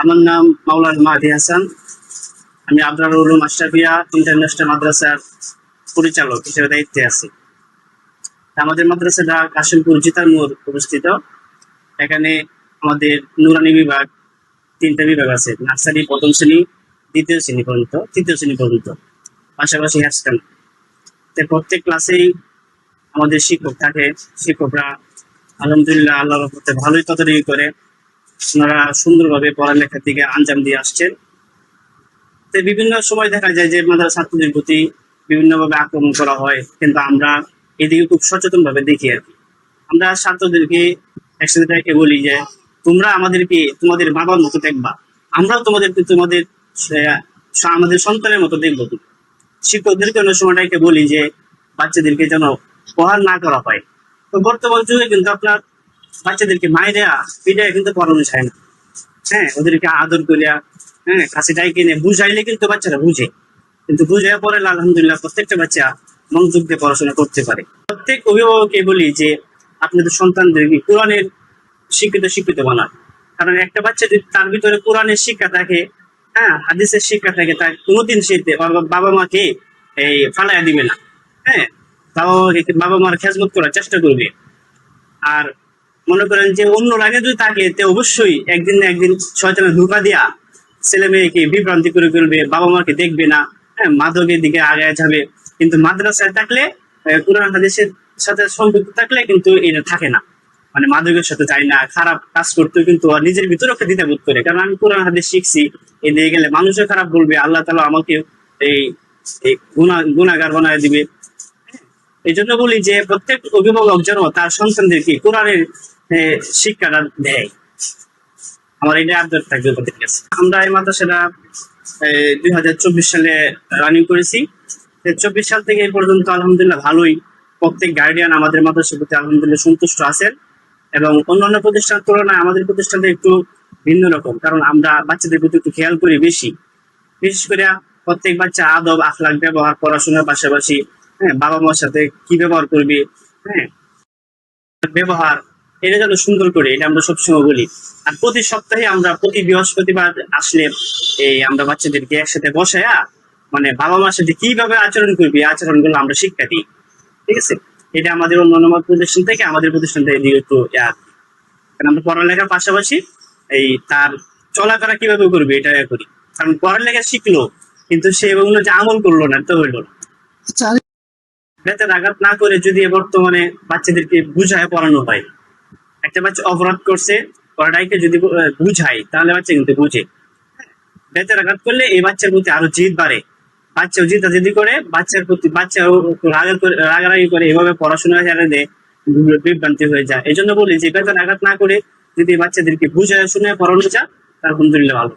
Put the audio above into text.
আমার নাম মাওলানা মাহদী হাসান। আমি আবরার উলুম আশরাফিয়া ইন্টারন্যাশনাল মাদ্রাসার পরিচালক হিসেবে দায়িত্বে আছি। আমাদের মাদ্রাসাটা কাশিমপুর জিতার মোড় অবস্থিত। এখানে আমাদের নুরানি বিভাগ 3টা বিভাগ আছে, নার্সারি প্রথম শ্রেণী, দ্বিতীয় শ্রেণী পর্যন্ত, তৃতীয় শ্রেণী পর্যন্ত, পাশাপাশি হ্যাস্টেল। প্রত্যেক ক্লাসেই আমাদের শিক্ষক থাকে। শিক্ষকরা আলহামদুলিল্লাহ আল্লাহর রহমতে ভালোই তদারকি করে। ওনারা সুন্দরভাবে পড়ালেখার দিকে আঞ্জাম দিয়ে আসছেন। বিভিন্ন সময় দেখা যায় যে মাদ্রাসা ছাত্রদের প্রতি বিভিন্নভাবে আক্রমণ করা হয়, কিন্তু আমরা এদিকে খুব সচেতন ভাবে দেখি আর কি। আমরা ছাত্রদেরকে একসাথে ডেকে বলি যে তোমরা আমাদেরকে তোমাদের বাবার মতো দেখবা, আমরাও তোমাদেরকে আমাদের সন্তানের মতো দেখবো। শিক্ষকদেরকে অনেক সময় ডেকে বলি যে বাচ্চাদেরকে যেন প্রহার না করা হয়। তো বর্তমান যুগে কিন্তু আপনার বাচ্চাদেরকে মায়েরা পিঠে কিন্তু পড়ানো যায় না। হ্যাঁ, ওদেরকে আদর করিয়া, হ্যাঁ, কাছে ডাইকে নিয়ে বুঝাইলে কিন্তু বাচ্চারা বুঝে, কিন্তু বুঝাইয়া পরে আলহামদুলিল্লাহ প্রত্যেকটা বাচ্চা মনোযোগ দিয়ে পড়াশোনা করতে পারে। প্রত্যেক অভিভাবককে বলি যে আপনাদের সন্তানদেরকে কোরআনের শিক্ষিত বানান। কারণ একটা বাচ্চা যদি তার ভিতরে কোরআনের শিক্ষা থাকে, হ্যাঁ, হাদিসের শিক্ষা থাকে, তার কোনোদিন সে বাবা মাকে এই ফালাইয়া দিবে না। হ্যাঁ, তাও বাবা মার খেজমত করার চেষ্টা করবে। আর মনে করেন যে অন্য রাগে যদি থাকে, তে অবশ্যই একদিন না একদিন শয়তানের ধোঁকা দিয়া ছেলে মেয়েকে বিভ্রান্তি করে ফেলবে, বাবা মাকে দেখবে না, হ্যাঁ, মাদকের দিকে আগায় যাবে। কিন্তু মাদ্রাসায় থাকলে, কোরআন হাদিসের সাথে সম্পৃক্ত থাকলে কিন্তু এটা থাকে না। মানে মাদকের সাথে যায় না, খারাপ কাজ করতে কিন্তু নিজের ভিতরে একটা দ্বিধাবোধ করে, কারণ আমি কোরআন হাদিস শিখছি, এদিকে গেলে মানুষও খারাপ বলবে, আল্লাহ তাআলা আমাকে এই গুনাহগার বানায় দিবে। এই জন্য বলি যে প্রত্যেক অভিভাবক যেন তার সন্তানদেরকে কোরআনের শিক্ষাটা দেয়। আমার এটা আবদার থাকবে প্রত্যেক কাছে। আমরা এই মাদ্রাসাটা 2024 সালে রানিং করেছি। 24 সাল থেকে এই পর্যন্ত আলহামদুলিল্লাহ ভালোই প্রত্যেক গার্ডিয়ান আমাদের মাদ্রাসার প্রতি আলহামদুলিল্লাহ সন্তুষ্ট আছেন, এবং অন্যান্য প্রতিষ্ঠানের তুলনায় আমাদের প্রতিষ্ঠানটা একটু ভিন্ন রকম, কারণ আমরা বাচ্চাদের প্রতি একটু খেয়াল করি বেশি। বিশেষ করে প্রত্যেক বাচ্চা আদব আখলাক ব্যবহার পড়াশোনার পাশাপাশি, হ্যাঁ, বাবা মার সাথে কি ব্যবহার করবে, হ্যাঁ, ব্যবহার এটা যেন সুন্দর করে, এটা আমরা সবসময় বলি। আর প্রতি সপ্তাহে আমরা প্রতি বৃহস্পতিবার আসলে আমরা বাচ্চাদেরকে একসাথে বসায়া মানে বাবা মার সাথে কিভাবে আচরণ করবি, আচরণগুলো আমরা শিক্ষা দিই। ঠিক আছে, এটা আমাদের অন্যান্য প্রতিষ্ঠান থেকে আমাদের প্রতিষ্ঠান থেকে একটু কারণ আমরা পড়ালেখার পাশাপাশি তার চলাফেরা কিভাবে করবে এটা করি। কারণ পড়ালেখা শিখলো কিন্তু সে ওগুলো যে আমল করলো না, তো হইলো না। বেতের আঘাত না করে যদি বর্তমানে বাচ্চাদেরকে বুঝায় পড়ানো হয়, একটা বাচ্চা অপরাধ করছে, পড়াটাকে যদি বুঝাই তাহলে বাচ্চা কিন্তু বুঝে। বেতের আঘাত করলে এই বাচ্চার প্রতি আরো জিদ বাড়ে, বাচ্চাও জিদাজিদি করে, বাচ্চার প্রতি বাচ্চাও রাগারাগি করে, এভাবে পড়াশোনা ছেড়ে দেয়, বিভ্রান্তি হয়ে যায়। এই জন্য বলি যে বেতের আঘাত না করে যদি বাচ্চাদেরকে বুঝায় শুনে পড়ানো যায়, আলহামদুলিল্লাহ ভালো।